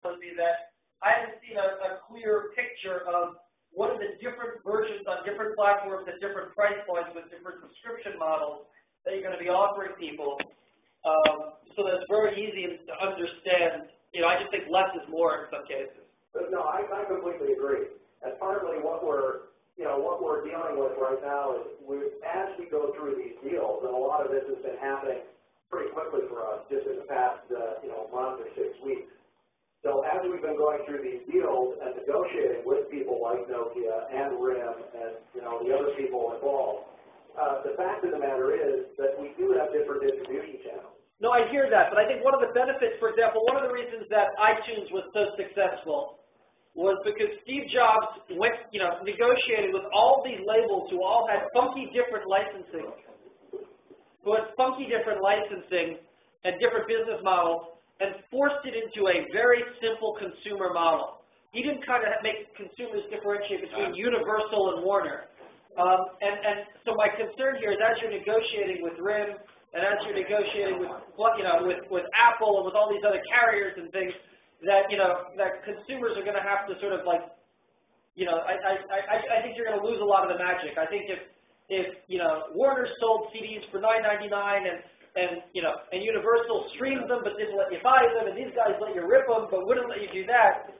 telling me that I haven't seen a clear picture of what are the different versions on different platforms at different price points with different subscription models that you're going to be offering people. So that it's very easy to understand. I just think less is more in some cases. But no, I completely agree. And partly what we're dealing with right now is as we go through these deals, and a lot of this has been happening pretty quickly for us just in the past month or 6 weeks. So as we've been going through these deals and negotiating with people like Nokia and RIM and the other people involved, the fact of the matter is that we do have different distribution channels. No, I hear that, but I think one of the benefits, for example, one of the reasons that iTunes was so successful was because Steve Jobs went, negotiated with all these labels who all had funky different licensing, and different business models, and forced it into a very simple consumer model. He didn't kind of make consumers differentiate between Universal and Warner. And so my concern here is as you're negotiating with RIM, and as you're negotiating with Apple and with all these other carriers and things, that consumers are going to have to sort of I think you're going to lose a lot of the magic. I think if Warner sold CDs for $9.99 and Universal streams them but didn't let you buy them, and these guys let you rip them but wouldn't let you do that,